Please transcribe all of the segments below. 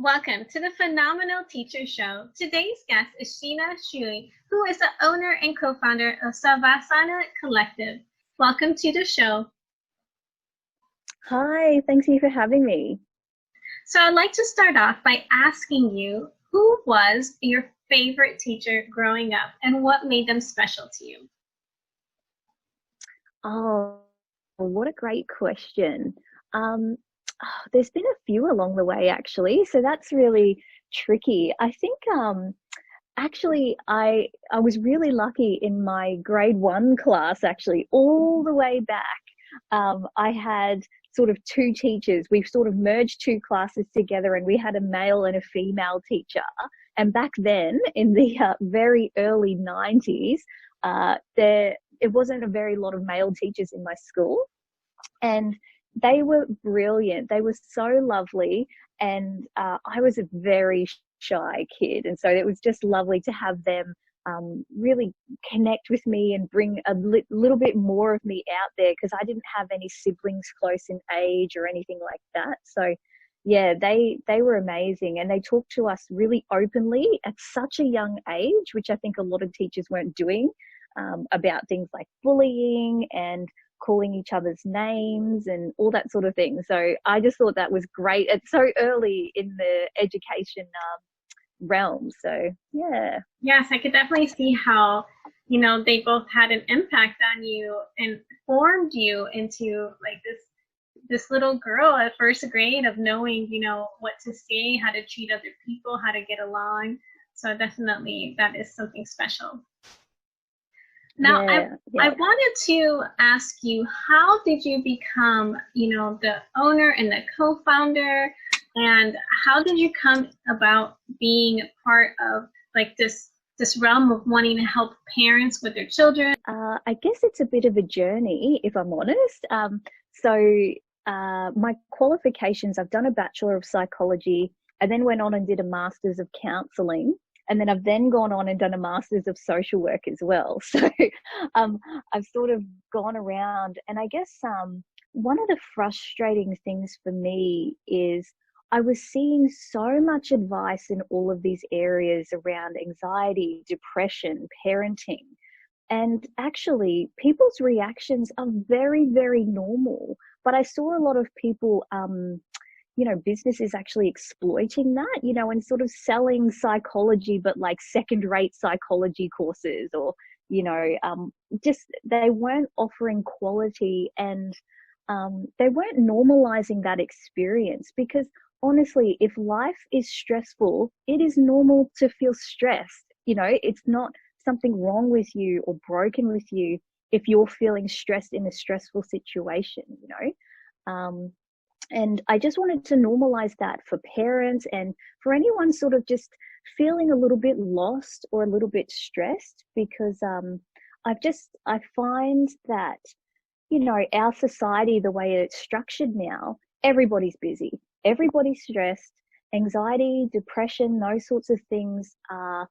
Welcome to the Phenomenal Teacher Show. Today's guest is Sheena who is the owner and co-founder of Savasana Collective. Welcome to the show. Hi, thank you for having me. So I'd like to start off by asking you, who was your favorite teacher growing up and what made them special to you? Oh, what a great question. There's been a few along the way, actually, so that's really tricky. I think actually I was really lucky in my grade 1 class, actually, all the way back. I had sort of two teachers. We've sort of merged two classes together, and we had a male and a female teacher. And back then, in the very early 90s, it wasn't a very lot of male teachers in my school, and they were brilliant. They were so lovely, and I was a very shy kid, and so it was just lovely to have them really connect with me and bring a little bit more of me out there, because I didn't have any siblings close in age or anything like that. So yeah, they were amazing, and they talked to us really openly at such a young age, which I think a lot of teachers weren't doing, about things like bullying and calling each other's names and all that sort of thing. So I just thought that was great. It's so early in the education realm. So yeah. Yes, I could definitely see how, they both had an impact on you and formed you into like this little girl at first grade of knowing, what to say, how to treat other people, how to get along. So definitely that is something special. Now, I wanted to ask you, how did you become, the owner and the co-founder, and how did you come about being part of like this realm of wanting to help parents with their children? I guess it's a bit of a journey, if I'm honest. My qualifications, I've done a Bachelor of Psychology, and then went on and did a Master's of Counselling. And then I've then gone on and done a Master's of Social Work as well. So I've sort of gone around, and I guess one of the frustrating things for me is I was seeing so much advice in all of these areas around anxiety, depression, parenting. And actually, people's reactions are very, very normal. But I saw a lot of people, businesses actually exploiting that, and sort of selling psychology, but like second-rate psychology courses, or, just they weren't offering quality, and they weren't normalizing that experience. Because honestly, if life is stressful, it is normal to feel stressed. It's not something wrong with you or broken with you if you're feeling stressed in a stressful situation. And I just wanted to normalize that for parents and for anyone sort of just feeling a little bit lost or a little bit stressed, because I find that, our society, the way it's structured now, everybody's busy, everybody's stressed, anxiety, depression, those sorts of things are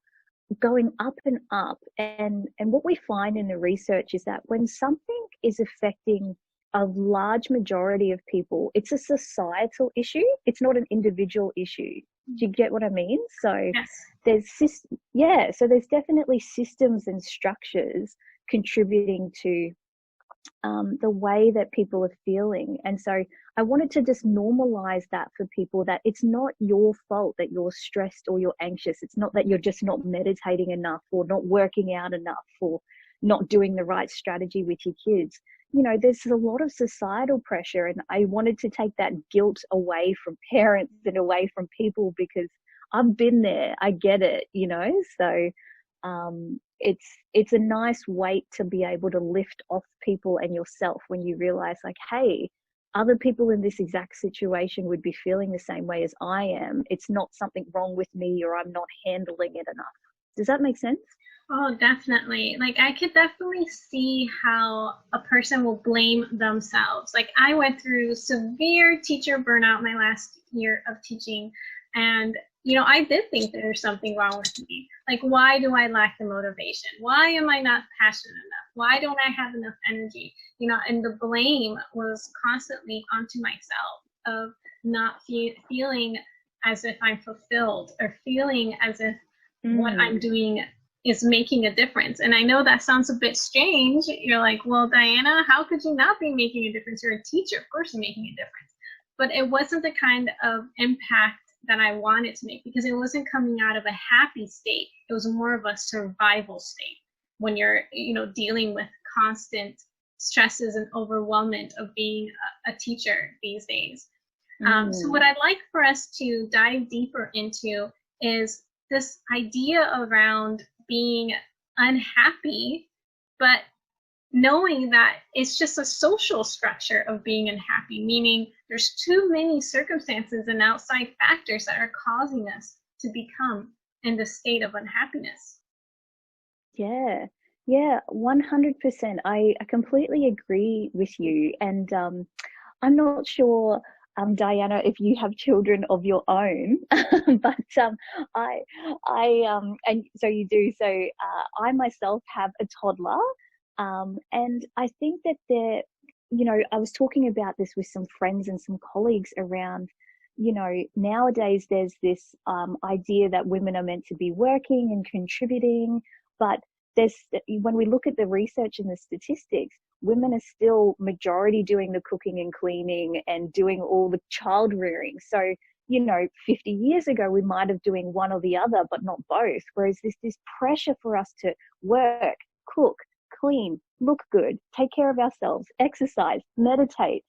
going up and up. And what we find in the research is that when something is affecting a large majority of people, it's a societal issue. It's not an individual issue. Do you get what I mean? So yes. There's definitely systems and structures contributing to the way that people are feeling. And so I wanted to just normalize that for people, that it's not your fault that you're stressed or you're anxious. It's not that you're just not meditating enough, or not working out enough, or not doing the right strategy with your kids. There's a lot of societal pressure, and I wanted to take that guilt away from parents and away from people, because I've been there. I get it, so it's a nice weight to be able to lift off people and yourself when you realize, like, hey, other people in this exact situation would be feeling the same way as I am. It's not something wrong with me, or I'm not handling it enough. Does that make sense? Oh, definitely. Like, I could definitely see how a person will blame themselves. Like, I went through severe teacher burnout my last year of teaching, and I did think there's something wrong with me. Like, why do I lack the motivation? Why am I not passionate enough? Why don't I have enough energy? And the blame was constantly onto myself of not feeling as if I'm fulfilled, or feeling as if what I'm Mm. doing is making a difference. And I know that sounds a bit strange. You're like, well, Diana, how could you not be making a difference? You're a teacher. Of course you're making a difference. But it wasn't the kind of impact that I wanted to make, because it wasn't coming out of a happy state. It was more of a survival state when you're, dealing with constant stresses and overwhelmment of being a teacher these days. So what Mm. I'd like for us to dive deeper into is this idea around being unhappy, but knowing that it's just a social structure of being unhappy, meaning there's too many circumstances and outside factors that are causing us to become in the state of unhappiness. Yeah, yeah, 100%. I completely agree with you. And I'm not sure, Diana, if you have children of your own, but I, and so you do. So I myself have a toddler, and I think that I was talking about this with some friends and some colleagues around. Nowadays there's this idea that women are meant to be working and contributing, but there's when we look at the research and the statistics, women are still majority doing the cooking and cleaning and doing all the child rearing. So, 50 years ago, we might have doing one or the other, but not both. Whereas there's this pressure for us to work, cook, clean, look good, take care of ourselves, exercise, meditate.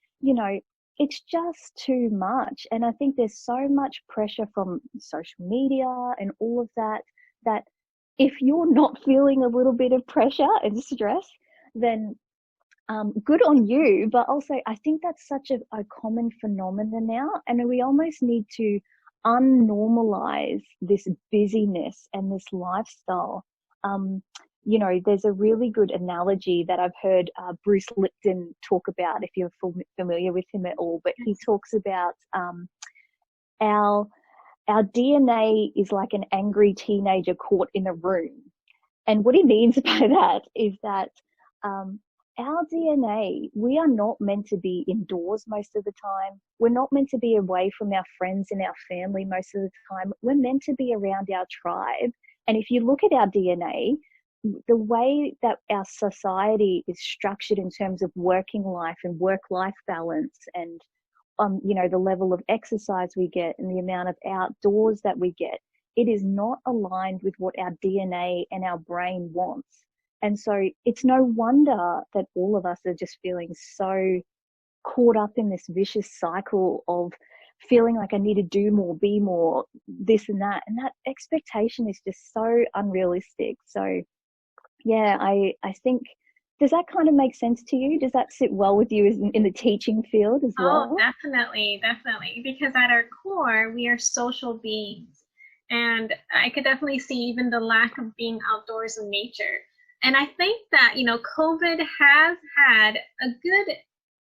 It's just too much. And I think there's so much pressure from social media and all of that, that if you're not feeling a little bit of pressure and stress, then good on you. But also, I think that's such a common phenomenon now. And we almost need to unnormalize this busyness and this lifestyle. There's a really good analogy that I've heard Bruce Lipton talk about, if you're familiar with him at all. But he talks about our our DNA is like an angry teenager caught in a room. And what he means by that is that um, our DNA, we are not meant to be indoors most of the time. We're not meant to be away from our friends and our family most of the time. We're meant to be around our tribe. And if you look at our DNA, the way that our society is structured in terms of working life and work-life balance, and the level of exercise we get and the amount of outdoors that we get, it is not aligned with what our DNA and our brain wants. And so it's no wonder that all of us are just feeling so caught up in this vicious cycle of feeling like I need to do more, be more, this and that. And that expectation is just so unrealistic. So yeah, I think, does that kind of make sense to you? Does that sit well with you in the teaching field as Oh, well? definitely, definitely. Because at our core, we are social beings. And I could definitely see even the lack of being outdoors in nature. And I think that, COVID has had a good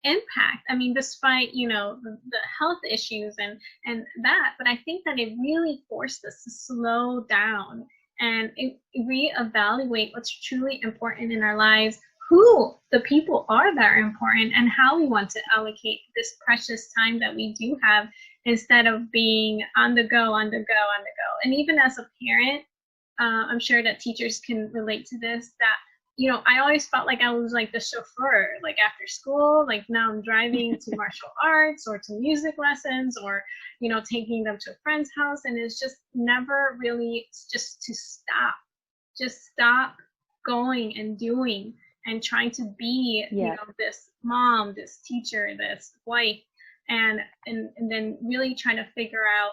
impact. I mean, despite, the health issues and that, but I think that it really forced us to slow down and reevaluate what's truly important in our lives, who the people are that are important, and how we want to allocate this precious time that we do have, instead of being on the go, on the go, on the go. And even as a parent, I'm sure that teachers can relate to this, that I always felt like I was like the chauffeur, like after school, like now I'm driving to martial arts or to music lessons, or, taking them to a friend's house. And it's just never really just to just stop going and doing and trying to be, Yeah. this mom, this teacher, this wife, and then really trying to figure out,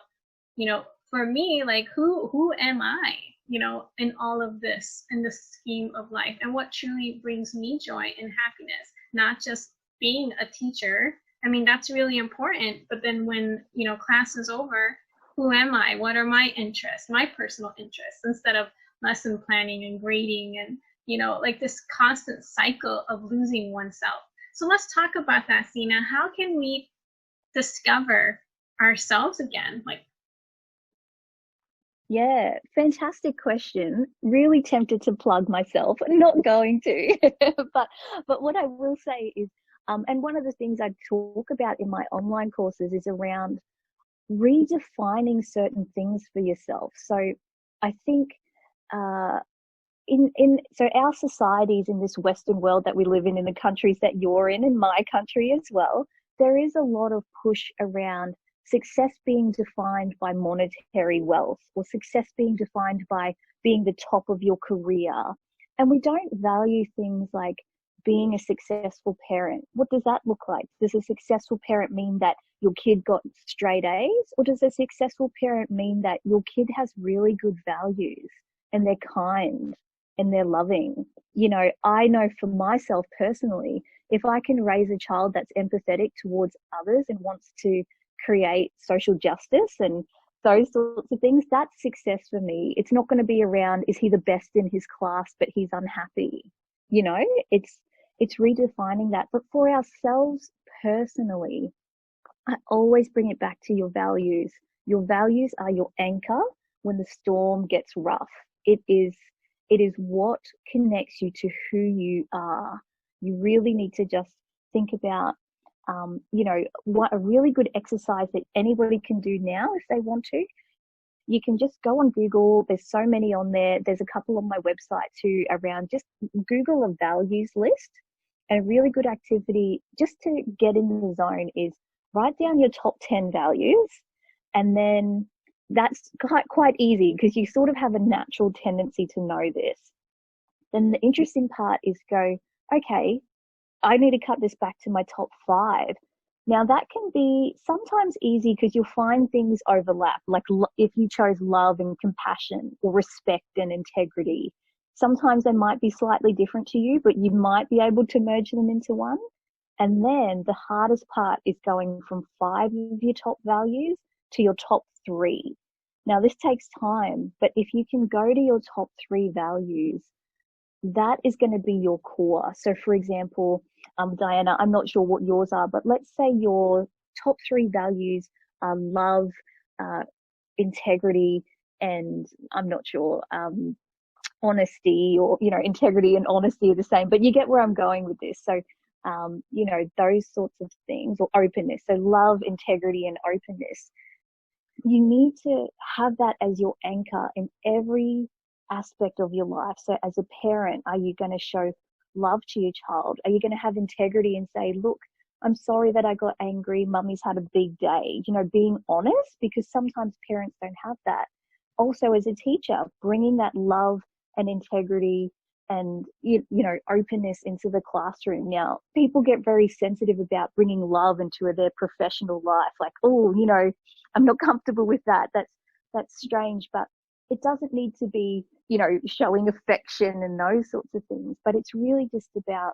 for me, like who am I, in all of this, in the scheme of life, and what truly brings me joy and happiness, not just being a teacher. I mean, that's really important, but then when, class is over, who am I? What are my interests, my personal interests, instead of lesson planning and grading and, like this constant cycle of losing oneself. So let's talk about that, Sheena. How can we discover ourselves again? Like, Yeah, fantastic question. Really tempted to plug myself, not going to. but what I will say is, and one of the things I talk about in my online courses is around redefining certain things for yourself. So I think uh, so our societies in this Western world that we live in the countries that you're in my country as well, there is a lot of push around success being defined by monetary wealth, or success being defined by being the top of your career. And we don't value things like being a successful parent. What does that look like? Does a successful parent mean that your kid got straight A's? Or does a successful parent mean that your kid has really good values and they're kind and they're loving? You know, I know for myself personally, if I can raise a child that's empathetic towards others and wants to create social justice and those sorts of things, that's success for me. It's not going to be around, is he the best in his class, but he's unhappy? You know, it's redefining that. But for ourselves personally, I always bring it back to your values. Your values are your anchor when the storm gets rough. It is what connects you to who you are. You really need to just think about, what a really good exercise that anybody can do now if they want to. You can just go on Google. There's so many on there. There's a couple on my website too around just Google a values list. And a really good activity just to get in the zone is write down your top 10 values. And then that's quite easy because you sort of have a natural tendency to know this. Then the interesting part is go, okay, I need to cut this back to my top 5. Now that can be sometimes easy because you'll find things overlap, like if you chose love and compassion or respect and integrity. Sometimes they might be slightly different to you, but you might be able to merge them into one. And then the hardest part is going from 5 of your top values to your top 3. Now this takes time, but if you can go to your top 3 values, that is going to be your core. So for example, Diana, I'm not sure what yours are, but let's say your top 3 values are love, integrity, and I'm not sure, honesty, or, integrity and honesty are the same, but you get where I'm going with this. So, those sorts of things, or openness. So love, integrity, and openness. You need to have that as your anchor in every aspect of your life. So as a parent, are you going to show love to your child? Are you going to have integrity and say, look, I'm sorry that I got angry. Mummy's had a big day. Being honest, because sometimes parents don't have that. Also, as a teacher, bringing that love and integrity and, openness into the classroom. Now, people get very sensitive about bringing love into their professional life. Like, oh, I'm not comfortable with that. That's strange. But it doesn't need to be, showing affection and those sorts of things. But it's really just about,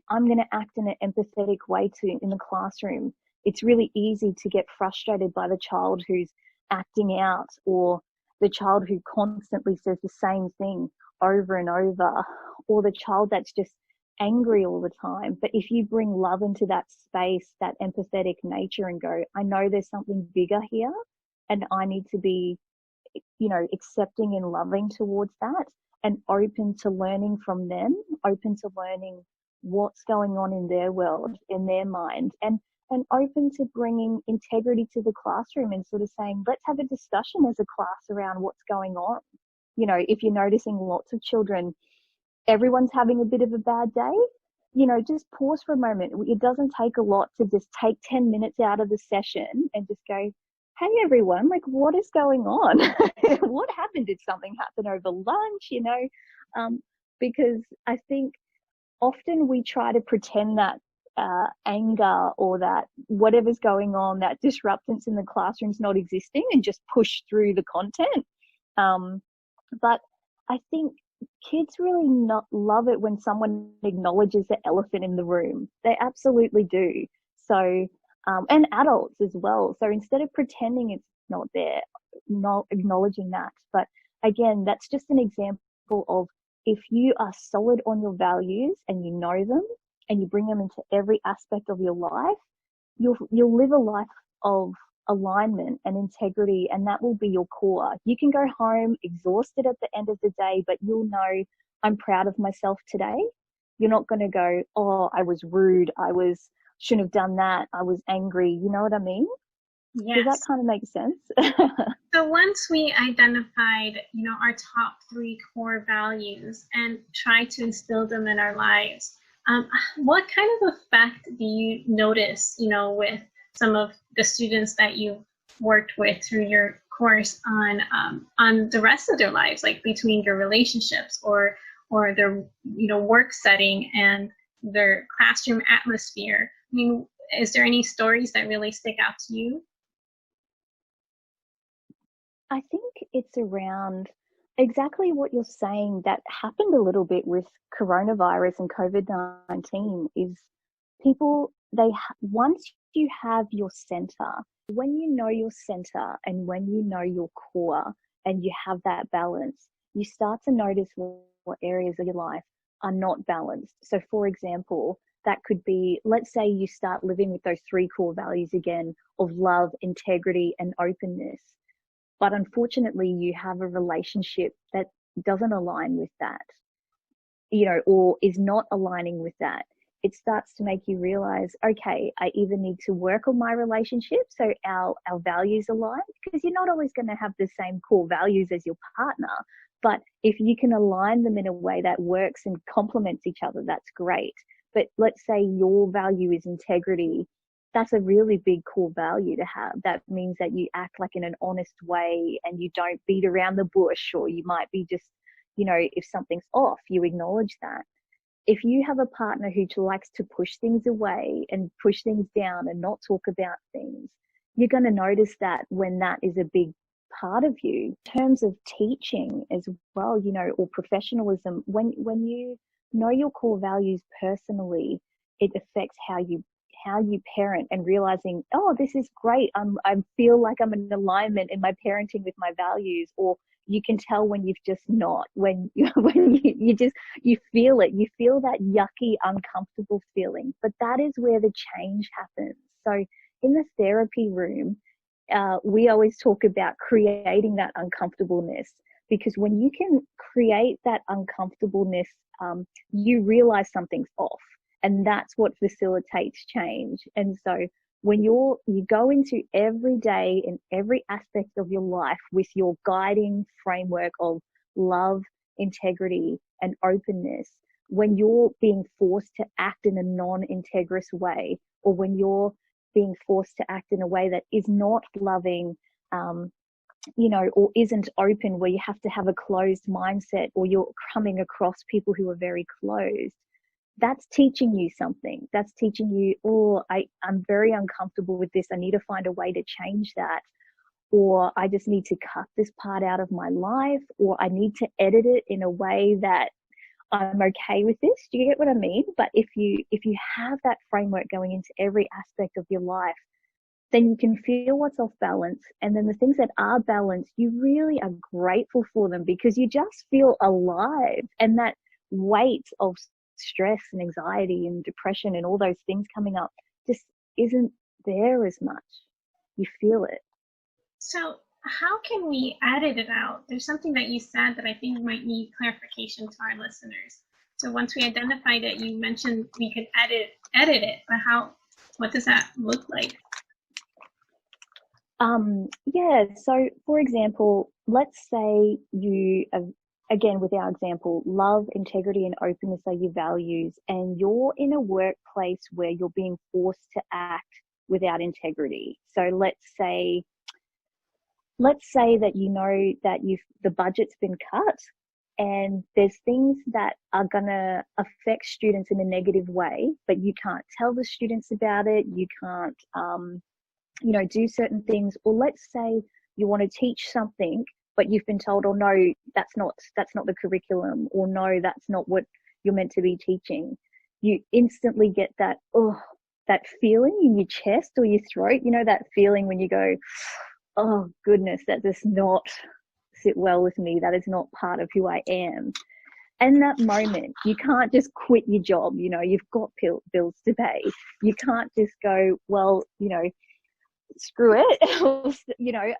I'm going to act in an empathetic way in the classroom. It's really easy to get frustrated by the child who's acting out, or the child who constantly says the same thing over and over, or the child that's just angry all the time. But if you bring love into that space, that empathetic nature, and go, I know there's something bigger here, and I need to be, accepting and loving towards that, and open to learning from them, open to learning what's going on in their world, in their mind, and open to bringing integrity to the classroom and sort of saying, let's have a discussion as a class around what's going on. If you're noticing lots of children, everyone's having a bit of a bad day, just pause for a moment. It doesn't take a lot to just take 10 minutes out of the session and just go, hey, everyone, like, what is going on? What happened? Did something happen over lunch? Because I think often we try to pretend that anger or that whatever's going on, that disruptance in the classroom's not existing, and just push through the content. But I think kids really not love it when someone acknowledges the elephant in the room. They absolutely do. So, and adults as well. So instead of pretending it's not there, not acknowledging that. But again, that's just an example of, if you are solid on your values and you know them and you bring them into every aspect of your life, you'll live a life of alignment and integrity, and that will be your core. You can go home exhausted at the end of the day, but you'll know, I'm proud of myself today. You're not going to go, oh, I was rude, shouldn't have done that, I was angry. You know what I mean? Does that Yes. kind of make sense? So once we identified, our top three core values and tried to instill them in our lives, what kind of effect do you notice, with some of the students that you've worked with through your course on the rest of their lives, like between their relationships or their work setting and their classroom atmosphere? I mean, is there any stories that really stick out to you? I think it's around exactly what you're saying that happened a little bit with coronavirus and COVID-19 is people, once you have your center, when you know your center and when you know your core and you have that balance, you start to notice what areas of your life are not balanced. So, for example, that could be, let's say you start living with those three core values again of love, integrity, and openness. But unfortunately, you have a relationship that doesn't align with that, or is not aligning with that. It starts to make you realize, okay, I either need to work on my relationship so our values align, because you're not always going to have the same core values as your partner. But if you can align them in a way that works and complements each other, that's great. But let's say your value is integrity. That's a really big core value to have. That means that you act like in an honest way and you don't beat around the bush, or you might be just, if something's off, you acknowledge that. If you have a partner who likes to push things away and push things down and not talk about things, you're going to notice that when that is a big part of you. In terms of teaching as well, or professionalism, when you know your core values personally, it affects how you parent, and realizing, oh, this is great. I feel like I'm in alignment in my parenting with my values. Or you can tell when you've just not, when you feel it, you feel that yucky, uncomfortable feeling. But that is where the change happens. So in the therapy room, we always talk about creating that uncomfortableness, because when you can create that uncomfortableness, you realize something's off, and that's what facilitates change. And so when you go into every day and every aspect of your life with your guiding framework of love, integrity, and openness, when you're being forced to act in a non-integrous way, or when you're being forced to act in a way that is not loving, or isn't open, where you have to have a closed mindset, or you're coming across people who are very closed, that's teaching you something. That's teaching you, oh, I'm very uncomfortable with this. I need to find a way to change that. Or I just need to cut this part out of my life, or I need to edit it in a way that I'm okay with this. Do you get what I mean? But if you have that framework going into every aspect of your life, then you can feel what's off balance. And then the things that are balanced, you really are grateful for them, because you just feel alive. And that weight of stress and anxiety and depression and all those things coming up just isn't there as much. You feel it. So how can we edit it out? There's something that you said that I think might need clarification to our listeners. So once we identified it, you mentioned we could edit it, but what does that look like? Yeah, so for example, let's say again, with our example, love, integrity, and openness are your values, and you're in a workplace where you're being forced to act without integrity. So let's say that that the budget's been cut, and there's things that are going to affect students in a negative way, but you can't tell the students about it. You can't do certain things. Or let's say you want to teach something, but you've been told, oh no, that's not the curriculum, or no, that's not what you're meant to be teaching. You instantly get that feeling in your chest or your throat, that feeling when you go, oh goodness, that does not sit well with me. That is not part of who I am. And that moment, you can't just quit your job. You've got bills to pay. You can't just go, well, screw it.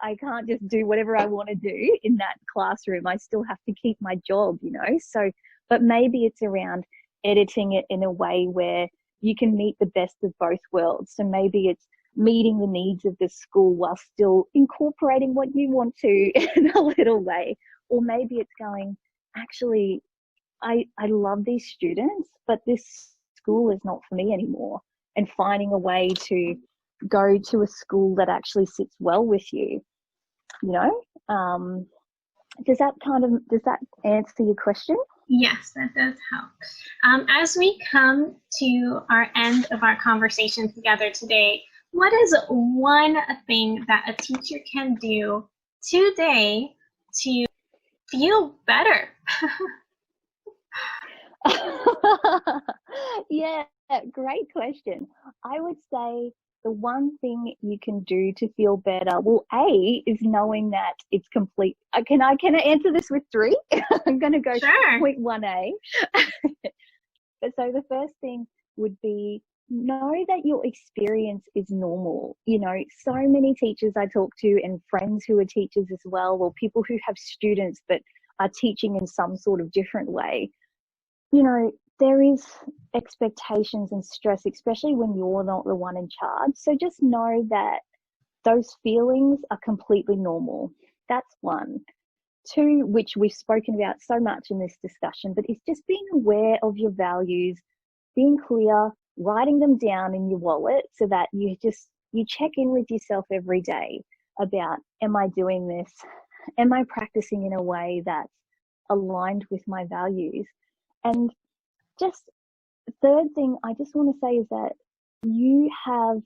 I can't just do whatever I want to do in that classroom. I still have to keep my job. So, but maybe it's around editing it in a way where you can meet the best of both worlds. So maybe it's meeting the needs of the school while still incorporating what you want to in a little way. Or maybe it's going, actually, I love these students, but this school is not for me anymore. And finding a way to go to a school that actually sits well with you, you know? Does that answer your question? Yes, that does help. As we come to our end of our conversation together today, what is one thing that a teacher can do today to feel better? Yeah, great question. I would say the one thing you can do to feel better, well, A, is knowing that it's complete. Can I answer this with three? I'm going to go Sure. point 1A. But so the first thing would be know that your experience is normal. You know, so many teachers I talk to and friends who are teachers as well, or people who have students but are teaching in some sort of different way. You know, there is expectations and stress, especially when you're not the one in charge. So just know that those feelings are completely normal. That's one. Two, which we've spoken about so much in this discussion, but it's just being aware of your values, being clear, writing them down in your wallet so that you check in with yourself every day about, am I doing this? Am I practicing in a way that's aligned with my values? And just third thing I just want to say is that you have,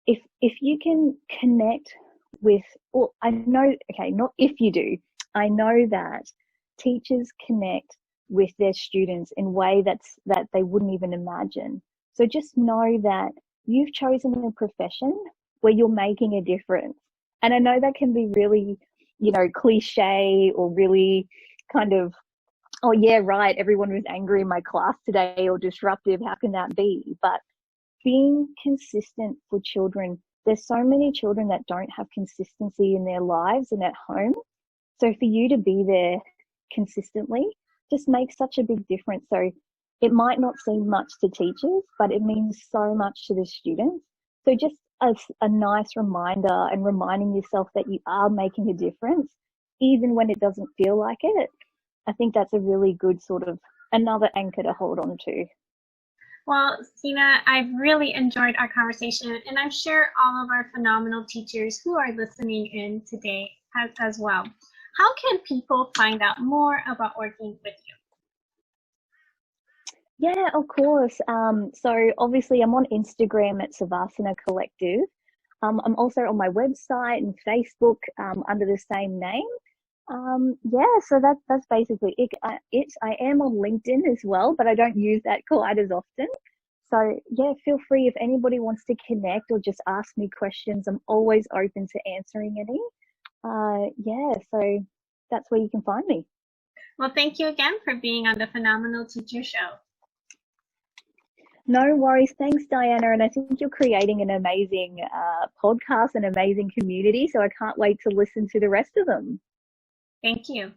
if you can connect with, or I know, okay, not if you do, I know that teachers connect with their students in a way that they wouldn't even imagine. So just know that you've chosen a profession where you're making a difference. And I know that can be really, cliche or really kind of, oh yeah, right, everyone was angry in my class today or disruptive. How can that be? But being consistent for children, there's so many children that don't have consistency in their lives and at home. So for you to be there consistently just makes such a big difference. So it might not seem much to teachers, but it means so much to the students. So just as a nice reminder and reminding yourself that you are making a difference, even when it doesn't feel like it, I think that's a really good sort of another anchor to hold on to. Well, Sheena, I've really enjoyed our conversation, and I'm sure all of our phenomenal teachers who are listening in today has as well. How can people find out more about working with you? Yeah, of course. So obviously I'm on Instagram at Savasana Collective. I'm also on my website and Facebook under the same name. Yeah, so that's basically it. I am on LinkedIn as well, but I don't use that quite as often. So yeah, feel free if anybody wants to connect or just ask me questions. I'm always open to answering any. Yeah, so that's where you can find me. Well, thank you again for being on the Phenomenal Teacher Show. No worries. Thanks, Diana. And I think you're creating an amazing podcast, an amazing community. So I can't wait to listen to the rest of them. Thank you.